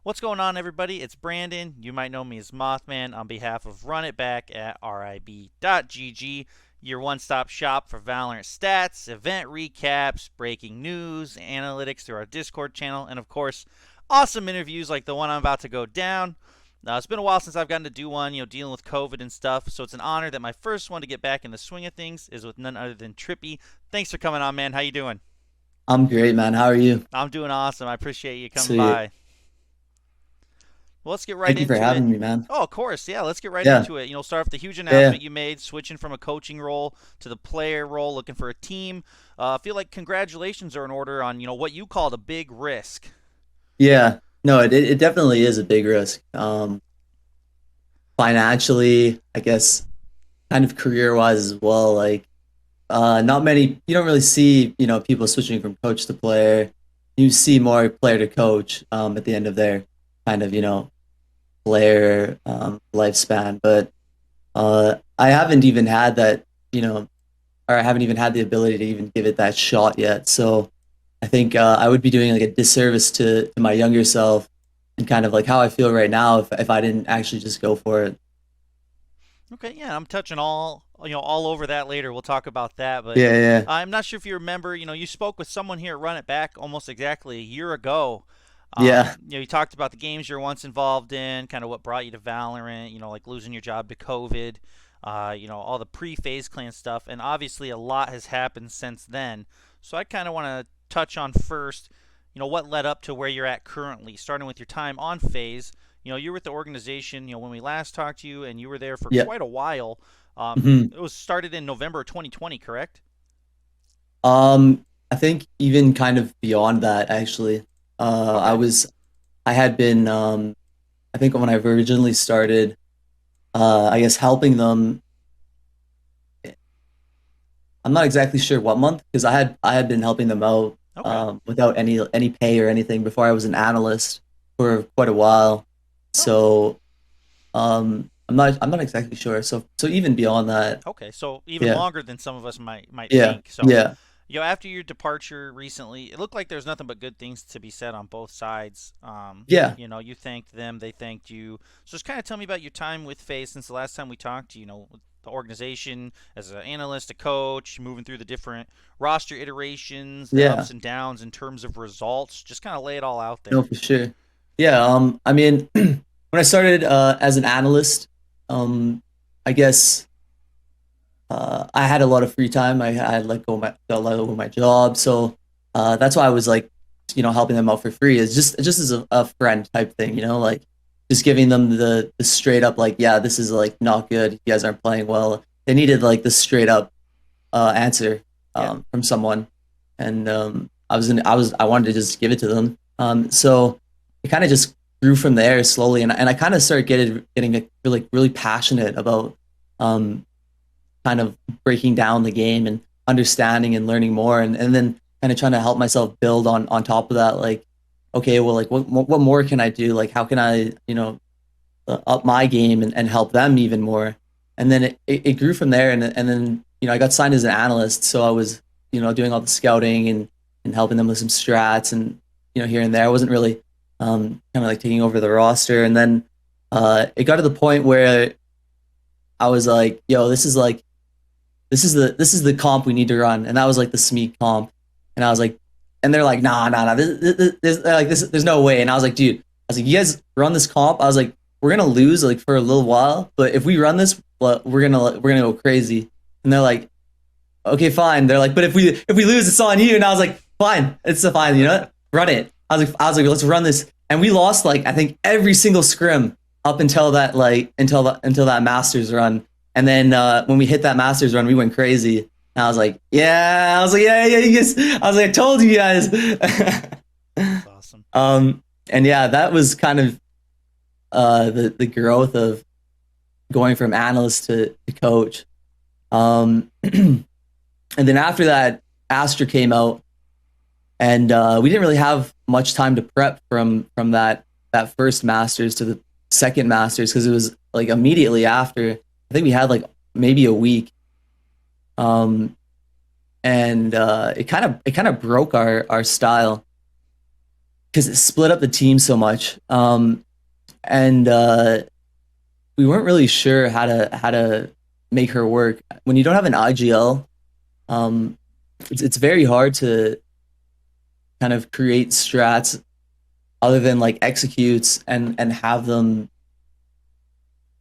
What's going on, everybody? It's Brandon. You might know me as Mothman on behalf of Run It Back at rib.gg, your one-stop shop for Valorant stats, event recaps, breaking news, analytics through our Discord channel, and of course, awesome interviews like the one I'm about to go down. It's been a while since I've gotten to do one, dealing with COVID and stuff, so it's an honor that my first one to get back in the swing of things is with none other than Trippy. Thanks for coming on, man. How you doing? I'm great, man. How are you? I'm doing awesome. I appreciate you coming Sweet. by. Well, let's get right Thank you for into it. having me, man. Oh, of course. Yeah, let's get right Yeah, into it. Start off the huge yeah, announcement you made, switching from a coaching role to the player role, looking for a team. I feel like congratulations are in order on, what you called a big risk. yeah. No, it definitely is a big risk. Financially, I guess, kind of career-wise as well. Not many. You don't really see, people switching from coach to player. You see more player to coach at the end of their kind of, player lifespan. But I haven't even had that, or I haven't even had the ability to even give it that shot yet. So I think I would be doing like a disservice to my younger self and kind of like how I feel right now if I didn't actually just go for it. Okay, yeah, I'm touching all over that later. We'll talk about that, but Yeah, yeah, I'm not sure if you remember, you spoke with someone here at Run It Back almost exactly a year ago. yeah, You talked about the games you're once involved in, kind of what brought you to Valorant, like losing your job to COVID, all the pre-phase clan stuff, and obviously a lot has happened since then. So I kind of want to touch on first, what led up to where you're at currently, starting with your time on phase. You were with the organization, when we last talked to you, and you were there for yeah. quite a while. hmm It was started in November 2020, correct? I think even kind of beyond that, actually, Okay. I had been, I think when I originally started, I guess helping them. I'm not exactly sure what month because I had been helping them out Okay. without any pay or anything before I was an analyst for quite a while. Oh, So I'm not exactly sure. So even beyond that, okay. So even yeah, longer than some of us might yeah, think. So, yeah, after your departure recently, it looked like there's nothing but good things to be said on both sides. yeah. You thanked them, they thanked you. So just kind of tell me about your time with FaZe since the last time we talked. The organization as an analyst, a coach, moving through the different roster iterations, the Yeah, ups and downs in terms of results. Just kind of lay it all out no, there. for sure. Yeah, I mean, when I started as an analyst, I guess I had a lot of free time. I had got let go of my job, so that's why I was like, helping them out for free. Is just as a friend type thing, like just giving them the straight up like, yeah, this is like not good. You guys aren't playing well. They needed like the straight up answer Yeah. from someone, and I wanted to just give it to them. So it kind of just grew from there slowly, and I kind of started getting like, really passionate about um, kind of breaking down the game and understanding and learning more, and then kind of trying to help myself build on top of that. Like, okay, well, like what more can I do? Like, how can I up my game and help them even more. And then it grew from there. And then, I got signed as an analyst. So I was, doing all the scouting and helping them with some strats and, here and there. I wasn't really kind of like taking over the roster. And then it got to the point where I was like, yo, this is the comp we need to run. And that was like the Smeek comp. And I was like, and they're like, nah. They're like, there's no way. And I was like, dude, I was like, you guys run this comp. I was like, we're gonna lose like for a little while, but if we run this, well, we're gonna go crazy. And they're like, okay, fine. They're like, but if we lose, it's on you. And I was like, fine, it's a fine. You know what? Run it. I was like, let's run this. And we lost like I think every single scrim up until that until that Masters run. And then when we hit that Masters run, we went crazy. And I was like, yeah. I was like, yeah, yeah. You guys. I was like, I told you guys. That's awesome. um, and yeah, that was kind of the growth of going from analyst to coach. And then after that, Astra came out, and we didn't really have much time to prep from that first Masters to the second Masters because it was like immediately after. I think we had like maybe a week, and it kind of broke our style. because it split up the team so much. And we weren't really sure how to make her work. When you don't have an IGL, it's very hard to kind of create strats other than like executes and have them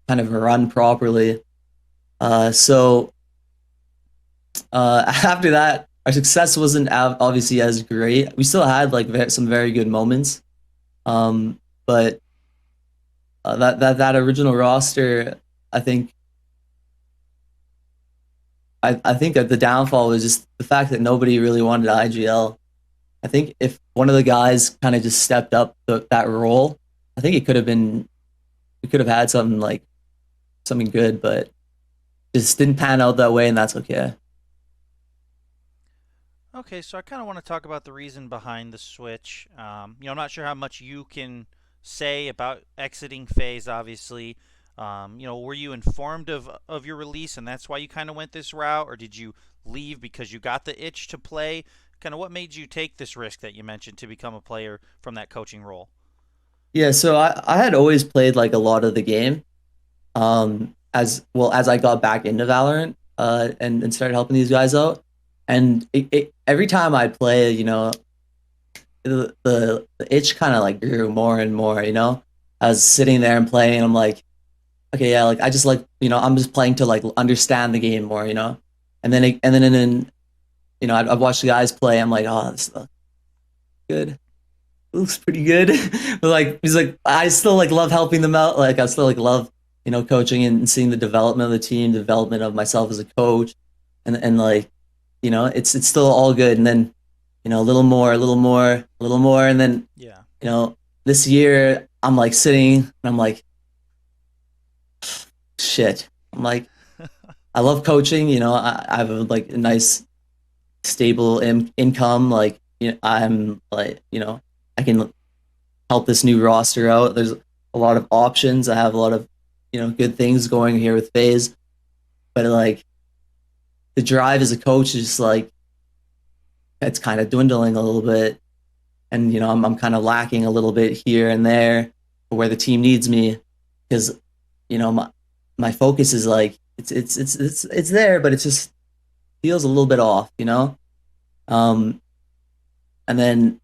kind of run properly. So after that, our success wasn't obviously as great. We still had like some very good moments, but that original roster, I think I think that the downfall was just the fact that nobody really wanted IGL. I think if one of the guys kind of just stepped up that role, I think it could have been we could have had something good, but just didn't pan out that way, and that's okay. Okay, so I kind of want to talk about the reason behind the switch. I'm not sure how much you can say about exiting phase. Obviously, were you informed of your release, and that's why you kind of went this route, or did you leave because you got the itch to play? Kind of what made you take this risk that you mentioned to become a player from that coaching role? Yeah, so I had always played like a lot of the game, as well as I got back into Valorant, and started helping these guys out. And every time I'd play, the itch kind of like grew more and more. I was sitting there and playing. I'm like, okay, yeah, like I just like I'm just playing to like understand the game more. And then I'd watch the guys play. I'm like, oh, this looks good. Looks pretty good. But like he's like, I still like love helping them out. Like I still like love coaching and seeing the development of the team, development of myself as a coach, and like it's still all good. And then a little more, a little more, a little more, and then Yeah. this year I'm like sitting and I'm like, shit. I'm like, I love coaching. I have like a nice stable income. Like I'm like I can help this new roster out. There's a lot of options. I have a lot of good things going here with FaZe, but like the drive as a coach is just like it's kind of dwindling a little bit, and I'm kind of lacking a little bit here and there where the team needs me because my focus is like it's there, but it just feels a little bit off. Um, and then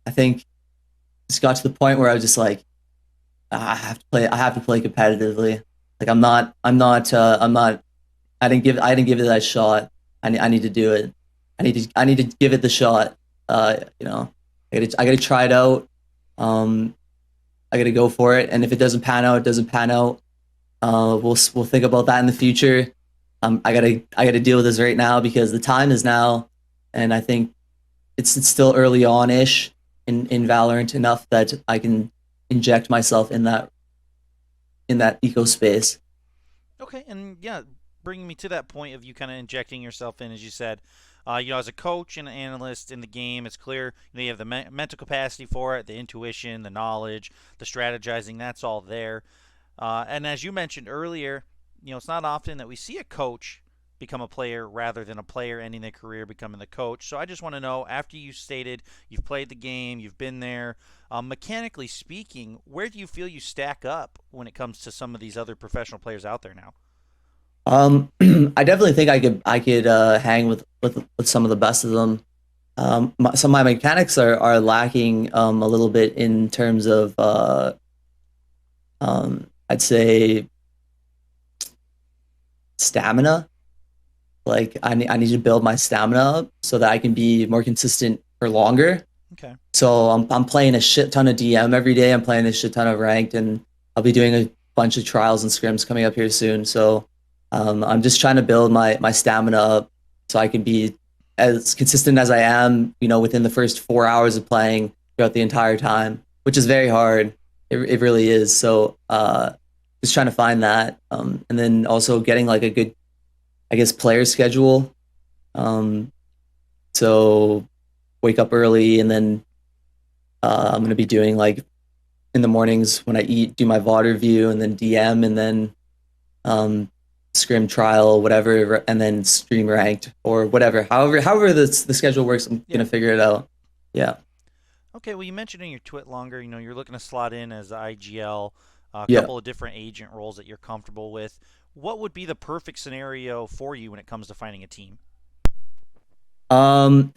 I think just got to the point where I was just like, I have to play competitively. Like I'm not I didn't give it that shot. I need to do it. I need to give it the shot. I gotta try it out. Um, I gotta go for it. And if it doesn't pan out, it doesn't pan out. We'll think about that in the future. I gotta deal with this right now because the time is now, and I think it's still early on ish in Valorant enough that I can inject myself in that eco space. Okay, and yeah, bringing me to that point of you kind of injecting yourself in, as you said, as a coach and an analyst in the game, it's clear you have the mental capacity for it, the intuition, the knowledge, the strategizing. That's all there. And as you mentioned earlier, it's not often that we see a coach become a player rather than a player ending their career becoming the coach. So I just want to know, after you stated you've played the game, you've been there, mechanically speaking, where do you feel you stack up when it comes to some of these other professional players out there now? I definitely think I could hang with some of the best of them. Some of my mechanics are lacking a little bit in terms of I'd say stamina. Like I need to build my stamina up so that I can be more consistent for longer. Okay. So I'm playing a shit ton of DM every day. I'm playing a shit ton of ranked, and I'll be doing a bunch of trials and scrims coming up here soon. So I'm just trying to build my stamina up so I can be as consistent as I am, within the first 4 hours of playing throughout the entire time, which is very hard. It really is. So just trying to find that, and then also getting like a good, I guess, player schedule. Um, so wake up early, and then I'm gonna be doing like in the mornings when I eat, do my VOD review, and then DM, and then um, scrim trial, whatever, and then stream ranked or whatever. However the schedule works, I'm Yeah. gonna figure it out. Yeah. Okay, well, you mentioned in your twit longer, you're looking to slot in as IGL, a Yeah. couple of different agent roles that you're comfortable with. What would be the perfect scenario for you when it comes to finding a team? Um,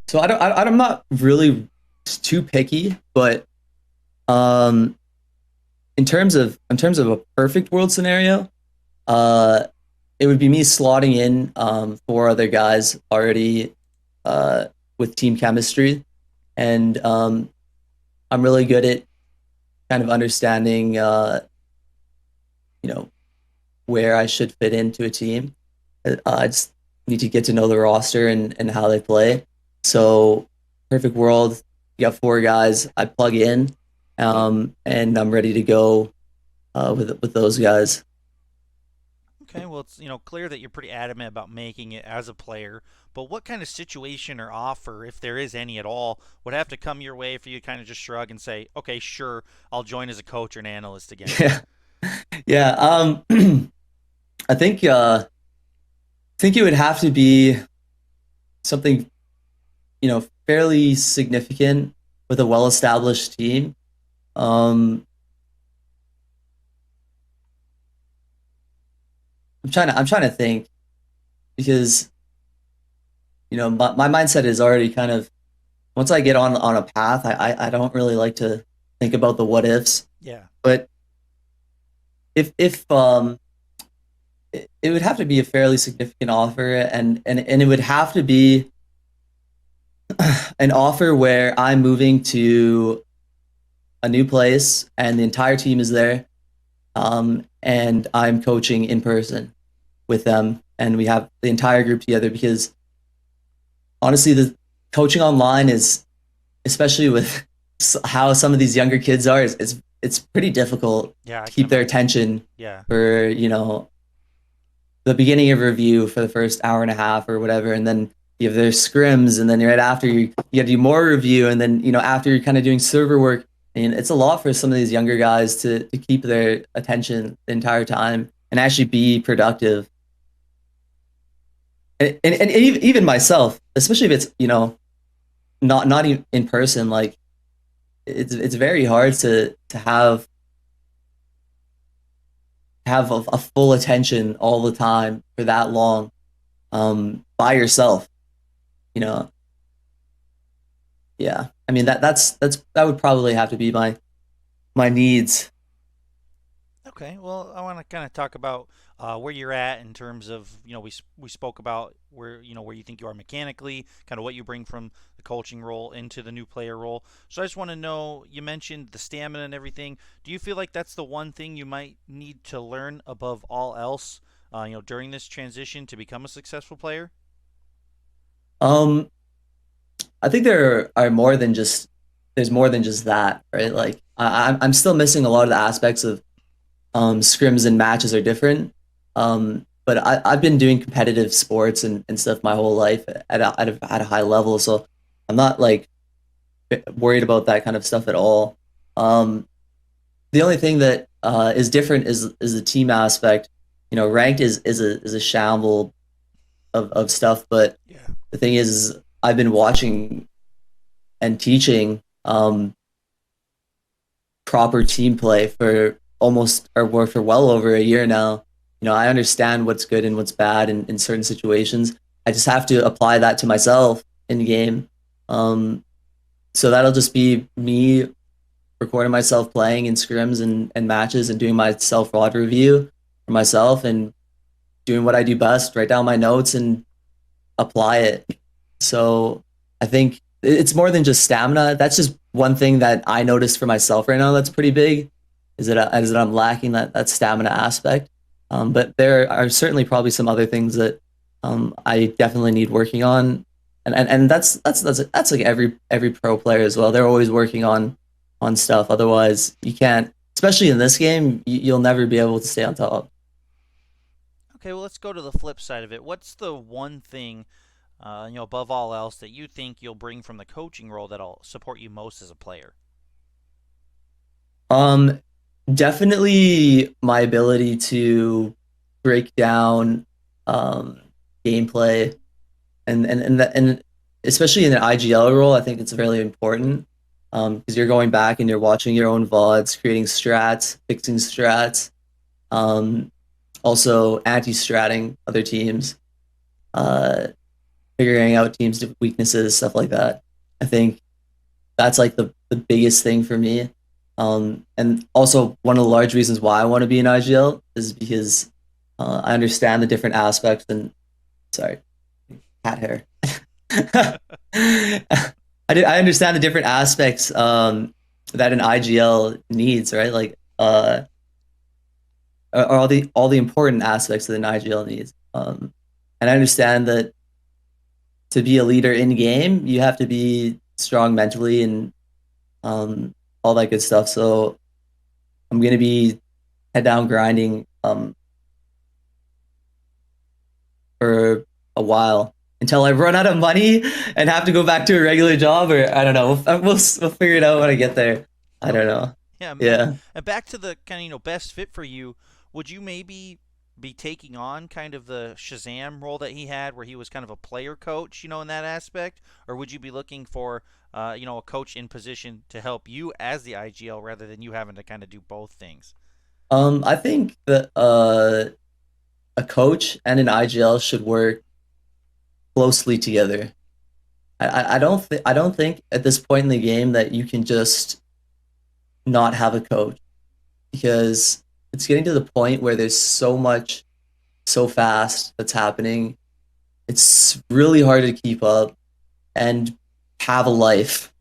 so I'm not really too picky, but um, in terms of a perfect world scenario, uh, it would be me slotting in four other guys already uh, with team chemistry, and I'm really good at kind of understanding, you know, where I should fit into a team. I just need to get to know the roster and how they play. So, perfect world, you got four guys. I plug in, and I'm ready to go with those guys. Okay, well, it's clear that you're pretty adamant about making it as a player. But what kind of situation or offer, if there is any at all, would have to come your way for you to kind of just shrug and say, "Okay, sure, I'll join as a coach or an analyst again"? Yeah, yeah. I think it would have to be something fairly significant with a well-established team. Um, I'm trying to think because my mindset is already kind of once I get on a path, I don't really like to think about the what ifs. Yeah. But if it would have to be a fairly significant offer, and it would have to be an offer where I'm moving to a new place and the entire team is there, and I'm coaching in person with them, and we have the entire group together because honestly, the coaching online is, especially with how some of these younger kids are, it's pretty difficult Yeah, I to can keep their imagine. attention Yeah. for the beginning of review for the first hour and a half or whatever, and then you have their scrims, and then right after you got to do more review, and then after you're kind of doing server work, and it's a lot for some of these younger guys to keep their attention the entire time and actually be productive. And even myself, especially if it's not even in person, like it's very hard to have a full attention all the time for that long by yourself. You know, yeah. I mean that would probably have to be my needs. Okay, well, I want to kind of talk about where you're at in terms of we spoke about where you think you are mechanically, kind of what you bring from the coaching role into the new player role. So I just want to know, you mentioned the stamina and everything. Do you feel like that's the one thing you might need to learn above all else, during this transition to become a successful player? Um, I think there's more than just that, right? Okay. Like I'm still missing a lot of the aspects of scrims and matches are different. But I've been doing competitive sports and stuff my whole life at a high level, so I'm not like worried about that kind of stuff at all. The only thing that is different is the team aspect. Ranked is a shamble of stuff, but Yeah. the thing is I've been watching and teaching proper team play for for well over a year now. I understand what's good and what's bad in certain situations. I just have to apply that to myself in game. Um, so that'll just be me recording myself playing in scrims and matches and doing my self rod review for myself and doing what I do best, write down my notes and apply it. So I think it's more than just stamina. That's just one thing that I noticed for myself right now. That's pretty big. Is that I'm lacking that stamina aspect. But there are certainly probably some other things that I definitely need working on, and that's like every pro player as well. They're always working on stuff. Otherwise, you can't. Especially in this game, you'll never be able to stay on top. Okay, well, let's go to the flip side of it. What's the one thing, above all else, that you think you'll bring from the coaching role that'll support you most as a player? Um, Definitely my ability to break down um gameplay and especially in an IGL role, I think it's really important because you're going back and you're watching your own VODs, creating strats, fixing strats, um, also anti-stratting other teams, uh, figuring out teams' weaknesses, stuff like that. I think that's like the biggest thing for me. And also one of the large reasons why I want to be in IGL is because I understand the different aspects and sorry, cat hair. I understand the different aspects that an IGL needs, right? Like are all the important aspects that an IGL needs. And I understand that to be a leader in game, you have to be strong mentally and all that good stuff. So I'm gonna be head down grinding for a while until I run out of money and have to go back to a regular job, or I don't know. We'll figure it out when I get there. I don't Okay. know. Yeah, Yeah. and back to the kind of best fit for you. Would you maybe be taking on kind of the Shazam role that he had, where he was kind of a player coach, in that aspect, or would you be looking for a coach in position to help you as the IGL rather than you having to kind of do both things? I think that a coach and an IGL should work closely together. I don't think at this point in the game that you can just not have a coach because it's getting to the point where there's so much so fast that's happening. It's really hard to keep up and have a life.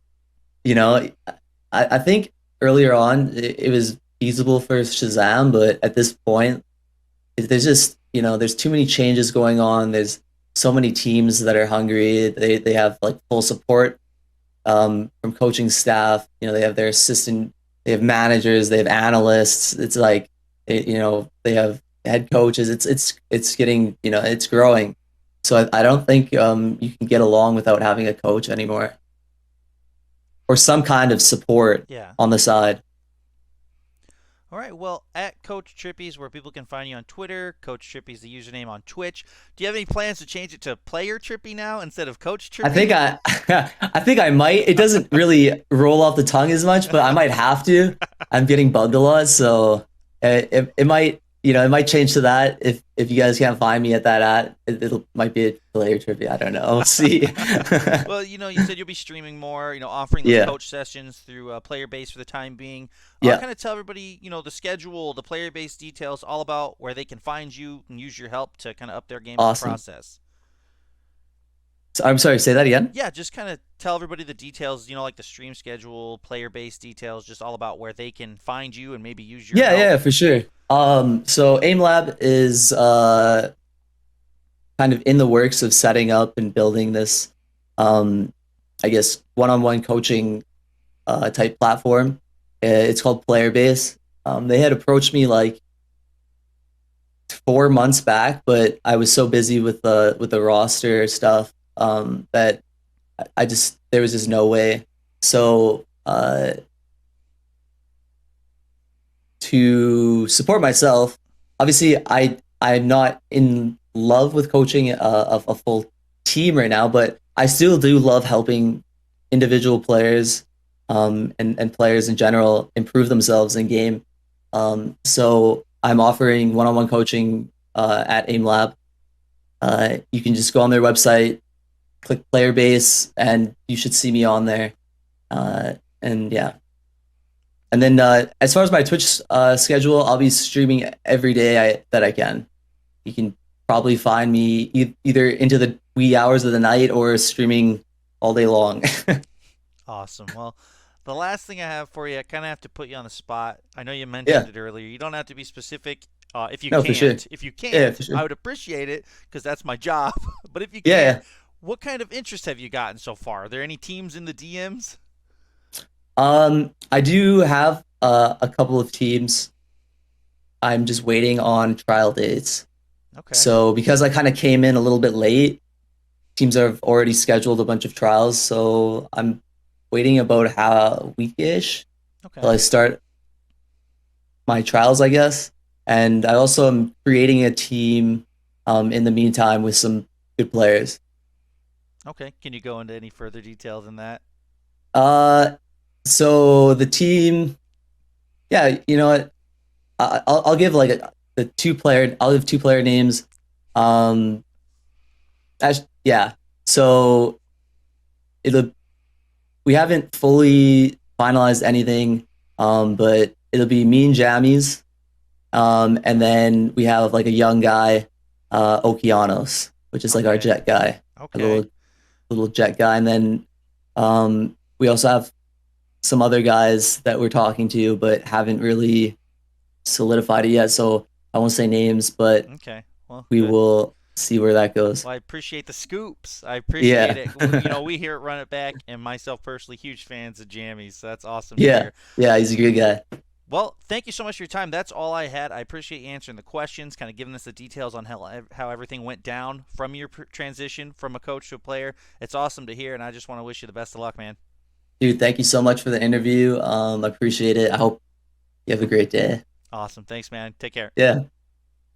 You know, I think earlier on it was feasible for Shazam, but at this point, there's just there's too many changes going on. There's so many teams that are hungry. They have like full support from coaching staff. They have their assistant, they have managers, they have analysts. It's like they have head coaches. It's getting it's growing. So I don't think you can get along without having a coach anymore or some kind of support Yeah. on the side. All right. Well, at Coach Trippy's where people can find you on Twitter. Coach Trippy's the username on Twitch. Do you have any plans to change it to Player Trippy now instead of Coach I think Trippy? I I think I might. It doesn't really roll off the tongue as much, but I might have to. I'm getting bugged a lot, so it might it might change to that if you guys can't find me at that it'll might be a player trivia. I don't know. We'll see. Well, you said you'll be streaming more, offering those Yeah, coach sessions through Playerbase for the time being. yeah, Kind of tell everybody, the schedule, the Playerbase details, all about where they can find you and use your help to kind of up their game in the awesome. process. So, I'm sorry. Say that again. Yeah, just kind of tell everybody the details, like the stream schedule, Playerbase details, just all about where they can find you and maybe use your Yeah, help. yeah, for sure. So AIM Lab is kind of in the works of setting up and building this, um, I guess, one-on-one coaching type platform. It's called Playerbase. They had approached me like 4 months back, but I was so busy with the roster stuff that I just there was just no way. So to support myself, obviously I'm not in love with coaching a full team right now, but I still do love helping individual players and players in general improve themselves in game. So I'm offering one-on-one coaching at AIM Lab. You can just go on their website, click player base, and you should see me on there. And yeah. And then as far as my Twitch schedule, I'll be streaming every day that I can. You can probably find me either into the wee hours of the night or streaming all day long. Awesome. Well, the last thing I have for you, I kind of have to put you on the spot. I know you mentioned Yeah, it earlier. You don't have to be specific if you no, for sure. can't. If you Yeah, can't, for I sure. would appreciate it because that's my job. But if you Yeah, can't, yeah. what kind of interest have you gotten so far? Are there any teams in the DMs? I do have a couple of teams. I'm just waiting on trial dates. Okay. So because I kind of came in a little bit late, teams have already scheduled a bunch of trials. So I'm waiting about a weekish till Okay. I start my trials, I guess. And I also am creating a team in the meantime with some good players. Okay. Can you go into any further detail than that? Uh, so the team, yeah, you know what? I'll give like the two player. I'll give two player names. Um, yeah. So it'll we haven't fully finalized anything, but it'll be me and Jammies, and then we have like a young guy, Okeanos, which is like our Okay. jet guy, a Okay. little jet guy, and then we also have some other guys that we're talking to, but haven't really solidified it yet. So I won't say names, but Okay. Well, we good. will see where that goes. Well, I appreciate the scoops. I appreciate Yeah. it. We here at Run It Back, and myself personally, huge fans of Jammies. So that's awesome to Yeah. hear. Yeah. He's a good guy. Well, thank you so much for your time. That's all I had. I appreciate you answering the questions, kind of giving us the details on how everything went down from your transition from a coach to a player. It's awesome to hear, and I just want to wish you the best of luck, man. Dude, thank you so much for the interview. I appreciate it. I hope you have a great day. Awesome. Thanks, man. Take care. Yeah.